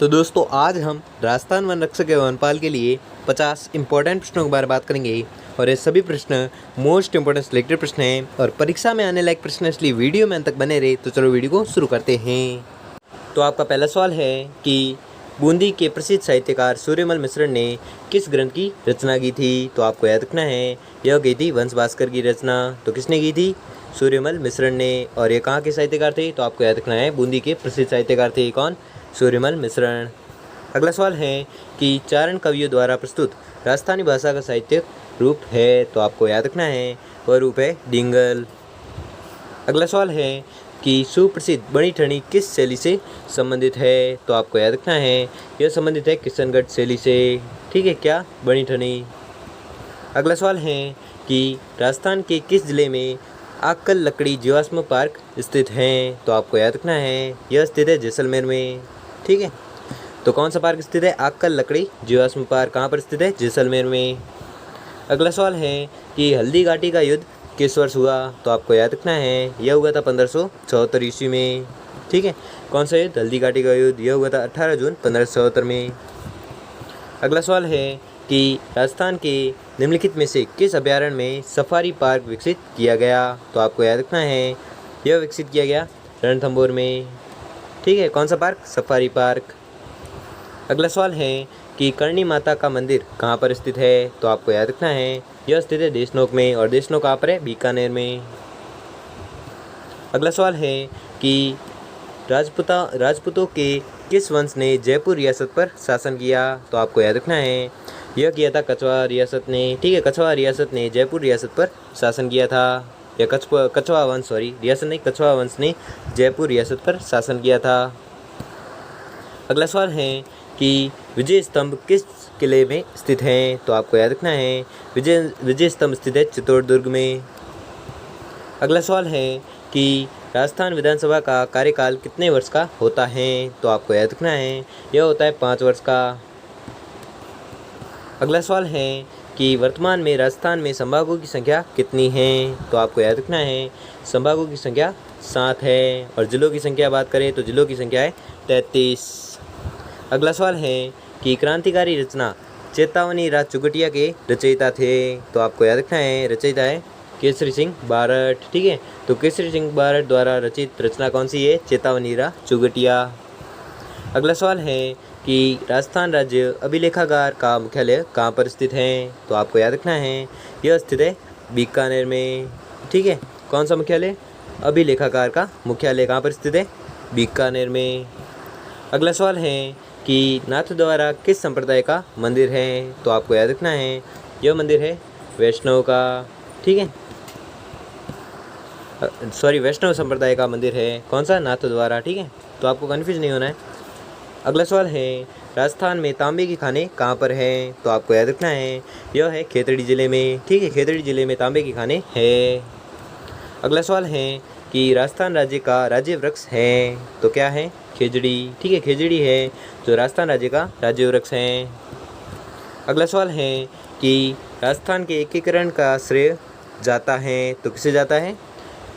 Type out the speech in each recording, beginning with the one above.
तो दोस्तों आज हम राजस्थान वन रक्षक एवं वनपाल के लिए 50 इंपॉर्टेंट प्रश्नों के बारे में बात करेंगे और ये सभी प्रश्न मोस्ट इंपॉर्टेंट सिलेक्टेड प्रश्न हैं और परीक्षा में आने लायक प्रश्न, इसलिए वीडियो में अंत तक बने रहे। तो चलो वीडियो को शुरू करते हैं। तो आपका पहला सवाल है कि बूंदी के प्रसिद्ध साहित्यकार सूर्यमल मिश्र ने किस ग्रंथ की रचना की थी? तो आपको याद रखना है यह की थी वंश भास्कर की रचना। तो किसने की थी? सूर्यमल मिश्र ने। और ये कहाँ के साहित्यकार थे? तो आपको याद रखना है बूंदी के प्रसिद्ध साहित्यकार थे। कौन? सूर्यमल मिश्र। अगला सवाल है कि चारण कवियों द्वारा प्रस्तुत राजस्थानी भाषा का साहित्यिक रूप है? तो आपको याद रखना है वह रूप है डिंगल। अगला सवाल है कि सुप्रसिद्ध बनी ठनी किस शैली से संबंधित है? तो आपको याद रखना है यह संबंधित है किशनगढ़ शैली से। ठीक है, क्या? बनी ठनी। अगला सवाल है कि राजस्थान के किस जिले में आक्कल लकड़ी जीवाश्म पार्क स्थित हैं? तो आपको याद रखना है यह स्थित है जैसलमेर में। ठीक है, तो कौन सा पार्क स्थित है? आक्कल लकड़ी जीवाश्म पार्क कहाँ पर स्थित है? जैसलमेर में। अगला सवाल है कि हल्दी घाटी का युद्ध किस वर्ष हुआ? तो आपको याद रखना है यह हुआ था 1574 ईस्वी में। ठीक है, कौन सा युद्ध? हल्दी घाटी का युद्ध। यह हुआ था 18 जून 1574 में। अगला सवाल है कि राजस्थान के निम्नलिखित में से किस अभ्यारण्य में सफारी पार्क विकसित किया गया? तो आपको याद रखना है यह विकसित किया गया रणथंभौर में। ठीक है, कौन सा पार्क? Safari park. अगला सवाल है कि करणी माता का मंदिर कहाँ पर स्थित है? तो आपको याद रखना है यह स्थित है देशनोक में। और देशनोक कहाँ पर है? बीकानेर में। अगला सवाल है कि राजपूतों के किस वंश ने जयपुर रियासत पर शासन किया? तो आपको याद रखना है यह किया था कछवाहा रियासत ने। ठीक है, कछवाहा रियासत ने जयपुर रियासत पर शासन किया था। या कछवाहा वंश, सॉरी रियासत नहीं, कछवाहा वंश ने जयपुर रियासत पर शासन किया था। अगला सवाल है कि विजय स्तंभ किस किले में स्थित हैं? तो आपको याद रखना है विजय स्तंभ स्थित है चित्तौड़गढ़ में। अगला सवाल है कि राजस्थान विधानसभा का कार्यकाल कितने वर्ष का होता है? तो आपको याद रखना है यह होता है 5 वर्ष का। अगला सवाल है कि वर्तमान में राजस्थान में संभागों की संख्या कितनी है? तो आपको याद रखना है संभागों की संख्या 7 है। और जिलों की संख्या बात करें तो जिलों की संख्या है 33। अगला सवाल है कि क्रांतिकारी रचना चेतावनी राज चुगटिया के रचयिता थे? तो आपको याद रखना है रचयिता है केसरी सिंह बारठ। ठीक है, तो केसरी सिंह बारठ द्वारा रचित रचना कौन सी है? चेतावनी राज चुगटिया। अगला सवाल है कि राजस्थान राज्य अभिलेखागार का मुख्यालय कहाँ पर स्थित है? तो आपको याद रखना है यह स्थित है बीकानेर में। ठीक है, कौन सा मुख्यालय? अभिलेखागार का मुख्यालय कहाँ पर स्थित है? बीकानेर में। अगला सवाल है कि नाथद्वारा किस संप्रदाय का मंदिर है? तो आपको याद रखना है यह मंदिर है वैष्णव का। ठीक है, सॉरी वैष्णव संप्रदाय का मंदिर है। कौन सा? नाथद्वारा। ठीक है, तो आपको कन्फ्यूज नहीं होना है। अगला सवाल है राजस्थान में तांबे की खाने कहाँ पर हैं? तो आपको याद रखना है यह है खेतड़ी जिले में। ठीक है, खेतड़ी जिले में तांबे की खाने है। अगला सवाल है कि राजस्थान राज्य का राज्य वृक्ष है? तो क्या है? खेजड़ी। ठीक है, खेजड़ी है जो राजस्थान राज्य का राज्य वृक्ष है। अगला सवाल है कि राजस्थान के एकीकरण का श्रेय जाता है? तो किसे जाता है?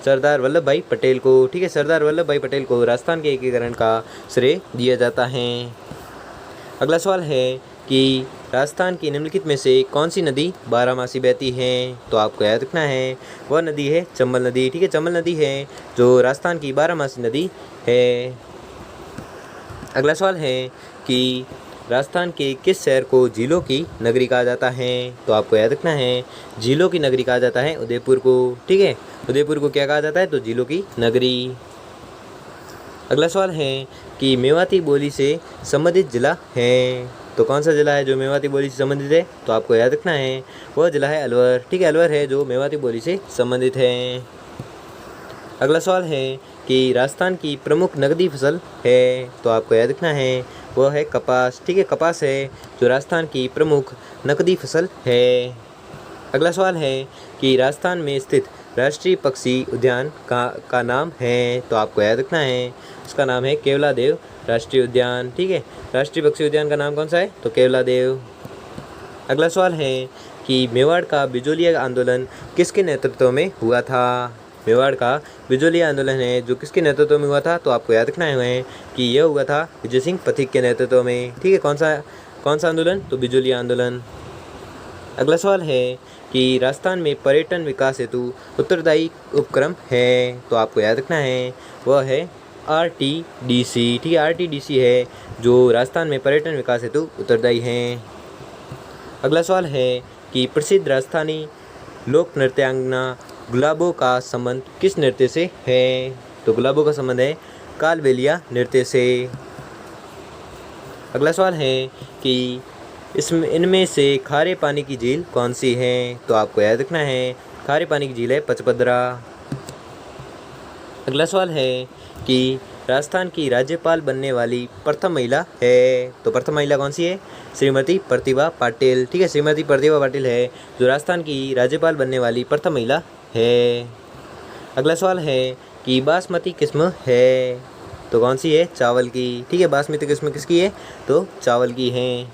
सरदार वल्लभ भाई पटेल को। ठीक है, सरदार वल्लभ भाई पटेल को राजस्थान के एकीकरण का श्रेय दिया जाता है। अगला सवाल है कि राजस्थान की निम्नलिखित में से कौन सी नदी बारहमासी बहती है? तो आपको याद रखना है वह नदी है चंबल नदी। ठीक है, चंबल नदी है जो राजस्थान की बारहमासी नदी है। अगला सवाल है कि राजस्थान के किस शहर को झीलों की नगरी कहा जाता है? तो आपको याद रखना है झीलों की नगरी कहा जाता है उदयपुर को। ठीक है, उदयपुर को क्या कहा जाता है? तो झीलों की नगरी। अगला सवाल है कि मेवाती बोली से संबंधित जिला है? तो कौन सा जिला है जो मेवाती बोली से संबंधित है? तो आपको याद रखना है वह जिला है अलवर। ठीक है, अलवर है जो मेवाती बोली से संबंधित है। अगला सवाल है कि राजस्थान की प्रमुख नकदी फसल है? तो आपको याद रखना है वह है कपास। ठीक है, कपास है जो राजस्थान की प्रमुख नकदी फसल है। अगला सवाल है कि राजस्थान में स्थित राष्ट्रीय पक्षी उद्यान का नाम है? तो आपको याद रखना है उसका नाम है केवलादेव राष्ट्रीय उद्यान। ठीक है, राष्ट्रीय पक्षी उद्यान का नाम कौन सा है? तो केवलादेव। अगला सवाल है कि मेवाड़ का बिजोलिया आंदोलन किसके नेतृत्व में हुआ था? मेवाड़ का बिजोली आंदोलन है जो किसके नेतृत्व में हुआ था, तो आपको याद रखना है कि यह हुआ था विजय सिंह पथिक के नेतृत्व में। ठीक है, कौन सा आंदोलन, तो बिजोली आंदोलन। अगला सवाल है कि राजस्थान में पर्यटन विकास हेतु उत्तरदायी उपक्रम है, तो आपको याद रखना है वह है RTDC। ठीक है, RTDC है जो राजस्थान में पर्यटन विकास हेतु उत्तरदायी हैं। अगला सवाल है कि प्रसिद्ध राजस्थानी लोक नृत्यांगना गुलाबों का संबंध किस नृत्य से है, तो गुलाबों का संबंध है कालबेलिया नृत्य से। अगला सवाल है कि इनमें से खारे पानी की झील कौन सी है, तो आपको याद रखना है खारे पानी की झील है पचपदरा। अगला सवाल है कि राजस्थान की राज्यपाल बनने वाली प्रथम महिला है, तो प्रथम महिला कौन सी है, श्रीमती प्रतिभा पाटिल। ठीक है, श्रीमती प्रतिभा पाटिल है जो राजस्थान की राज्यपाल बनने वाली प्रथम महिला है। अगला सवाल है कि बासमती किस्म है, तो कौन सी है, चावल की। ठीक है, बासमती किस्म किसकी है, तो चावल की है।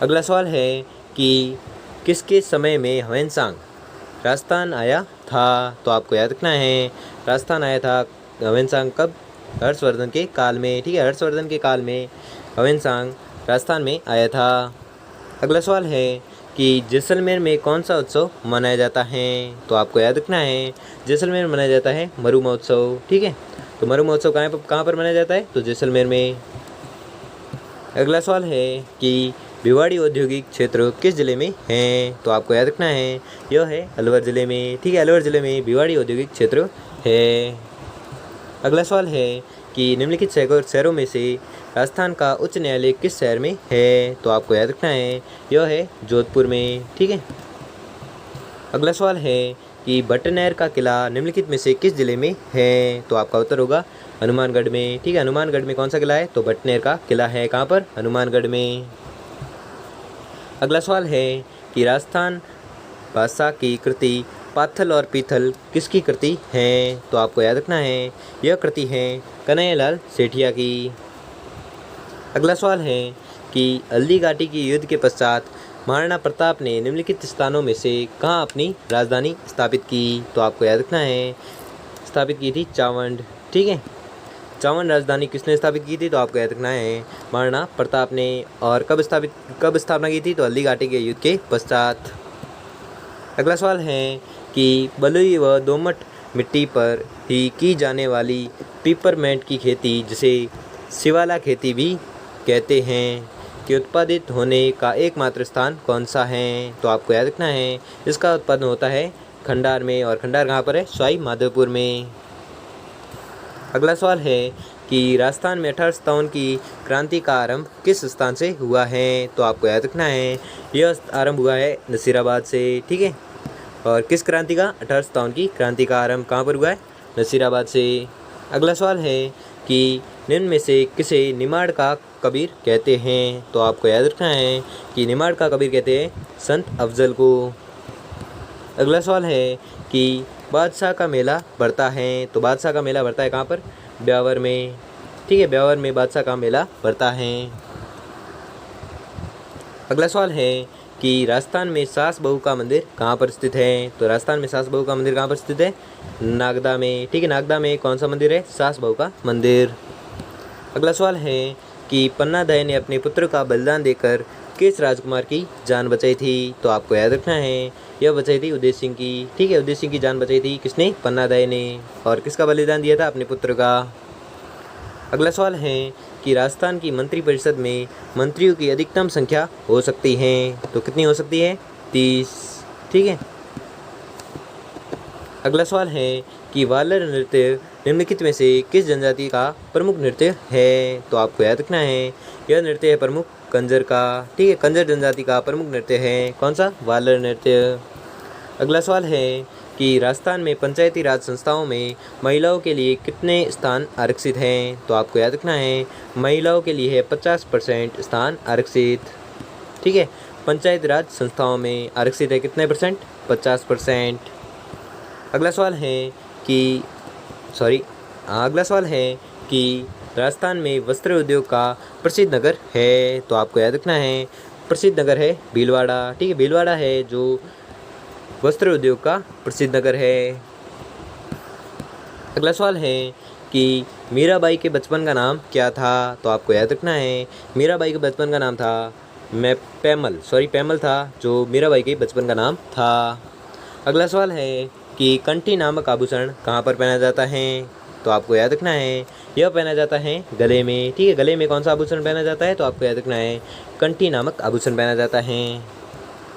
अगला सवाल है कि किसके समय में ह्वेनसांग राजस्थान आया था, तो आपको याद रखना है राजस्थान आया था ह्वेनसांग कब, हर्षवर्धन के काल में। ठीक है, हर्षवर्धन के काल में ह्वेनसांग राजस्थान में आया था। अगला सवाल है कि जैसलमेर में कौन सा उत्सव मनाया जाता है, तो आपको याद रखना है जैसलमेर में मनाया जाता है मरु महोत्सव। ठीक है, तो मरु महोत्सव कहाँ पर मनाया जाता है, तो जैसलमेर में। अगला सवाल है कि भिवाड़ी औद्योगिक क्षेत्र किस जिले में है, तो आपको याद रखना है यह है अलवर जिले में। ठीक है, अलवर जिले में भिवाड़ी औद्योगिक क्षेत्र है। अगला सवाल है कि निम्नलिखित शहरों में से राजस्थान का उच्च न्यायालय किस शहर में है, तो आपको याद रखना है यह है जोधपुर में। ठीक है, अगला सवाल है कि भट्टनैर का किला निम्नलिखित में से किस जिले में है, तो आपका उत्तर होगा हनुमानगढ़ में। ठीक है, हनुमानगढ़ में कौन सा किला है, तो भट्टनैर का किला है, कहाँ पर, हनुमानगढ़ में। अगला सवाल है कि राजस्थान भाषा की कृति पाथल और पीथल किसकी कृति है, तो आपको याद रखना है यह कृति है कन्हैयालाल सेठिया की। अगला सवाल है कि हल्दी घाटी की युद्ध के पश्चात महाराणा प्रताप ने निम्नलिखित स्थानों में से कहाँ अपनी राजधानी स्थापित की, तो आपको याद रखना है स्थापित की थी चावंड। ठीक है, चावंड राजधानी किसने स्थापित की थी, तो आपको याद रखना है महाराणा प्रताप ने। और कब स्थापना की थी, तो हल्दी घाटी के युद्ध के पश्चात। अगला सवाल है कि बलुई व दोमट मिट्टी पर ही की जाने वाली पिपरमेंट की खेती जिसे शिवाला खेती भी कहते हैं कि उत्पादित होने का एकमात्र स्थान कौन सा है, तो आपको याद रखना है इसका उत्पादन होता है खंडार में। और खंडार कहाँ पर है, सवाई माधोपुर में। अगला सवाल है कि राजस्थान में 1857 की क्रांति का आरंभ किस स्थान से हुआ है, तो आपको याद रखना है यह आरंभ हुआ है नसीराबाद से। ठीक है, और किस क्रांति का, 1857 की क्रांति का आरंभ कहाँ पर हुआ है, नसीराबाद से। अगला सवाल है कि निम्न में से किसे निमाड़ का कबीर कहते हैं, तो आपको याद रखना है कि निमाड़ का कबीर कहते हैं संत अफजल को। अगला सवाल है कि बादशाह का मेला बढ़ता है, तो बादशाह का मेला बढ़ता है कहाँ पर, ब्यावर में। ठीक है, ब्यावर में बादशाह का मेला बढ़ता है। अगला सवाल है कि राजस्थान में सास बहू का मंदिर कहाँ पर स्थित है, तो राजस्थान में सास बहू का मंदिर कहाँ पर स्थित है, नागदा में। ठीक है, नागदा में कौन सा मंदिर है, सास बहू का मंदिर। अगला सवाल है कि पन्ना दया ने अपने पुत्र का बलिदान देकर किस राजकुमार की जान बचाई थी, तो आपको याद रखना है यह बचाई थी उदय सिंह की। ठीक है, उदय सिंह की जान बचाई थी किसने, पन्ना दया ने। और किसका बलिदान दिया था, अपने पुत्र का। अगला सवाल है कि राजस्थान की मंत्रिपरिषद में मंत्रियों की अधिकतम संख्या हो सकती है, तो कितनी हो सकती है, 30। ठीक है, अगला सवाल है कि वालर नृत्य निम्नलिखित में से किस जनजाति का प्रमुख नृत्य है, तो आपको याद रखना है यह नृत्य है प्रमुख कंजर का। ठीक है, कंजर जनजाति का प्रमुख नृत्य है कौन सा, वालर नृत्य। अगला सवाल है कि राजस्थान में पंचायती राज संस्थाओं में महिलाओं के लिए कितने स्थान आरक्षित हैं, तो आपको याद रखना है महिलाओं के लिए है 50% स्थान आरक्षित। ठीक है, पंचायती राज संस्थाओं में आरक्षित है कितने परसेंट, 50%। अगला सवाल है कि राजस्थान में वस्त्र उद्योग का प्रसिद्ध नगर है, तो आपको याद रखना है प्रसिद्ध नगर है भीलवाड़ा। ठीक है, भीलवाड़ा है जो वस्त्र उद्योग का प्रसिद्ध नगर है। अगला सवाल है कि मीराबाई के बचपन का नाम क्या था? तो आपको याद रखना है मीराबाई के बचपन का नाम था पैमल था जो मीराबाई के बचपन का नाम था। अगला सवाल है कि कंठी नामक आभूषण कहाँ पर पहना जाता है? तो आपको याद रखना है यह पहना जाता है गले में। ठीक है, गले में कौन सा आभूषण पहना जाता है? तो आपको याद रखना है कंठी नामक आभूषण पहना जाता है।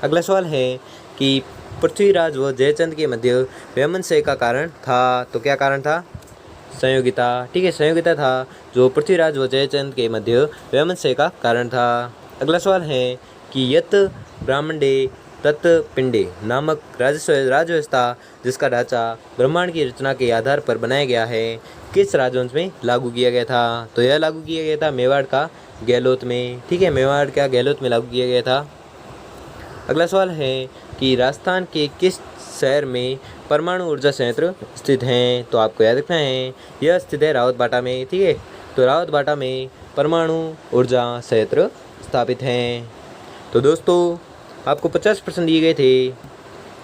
अगला सवाल है कि पृथ्वीराज व जयचंद के मध्य वैमनस्य का कारण था। तो क्या कारण था? संयोगिता। ठीक है, संयोगिता था जो पृथ्वीराज व जयचंद के मध्य वैमनस्य का कारण था। अगला सवाल है कि यत ब्राह्मणे तत् पिंडे नामक राजव्यवस्था जिसका ढांचा ब्रह्मांड की रचना के आधार पर बनाया गया है किस राजवंश में लागू किया गया था? तो यह लागू किया गया था मेवाड़ का गहलोत में। ठीक है, मेवाड़ का गहलोत में लागू किया गया था। अगला सवाल है कि राजस्थान के किस शहर में परमाणु ऊर्जा संयंत्र स्थित हैं? तो आपको याद रखना है यह स्थित है रावतबाटा में। ठीक है, तो रावतबाटा में परमाणु ऊर्जा संयंत्र स्थापित हैं। तो दोस्तों आपको 50% दिए गए थे,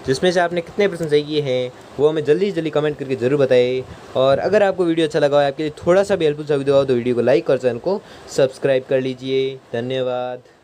जिसमें से आपने कितने प्रश्न सही किए हैं वो हमें जल्दी कमेंट करके ज़रूर बताएं। और अगर आपको वीडियो अच्छा लगा हो, आपके लिए थोड़ा सा भी हेल्पफुल साबित हुआ हो तो वीडियो को लाइक और चैनल को सब्सक्राइब कर लीजिए। धन्यवाद।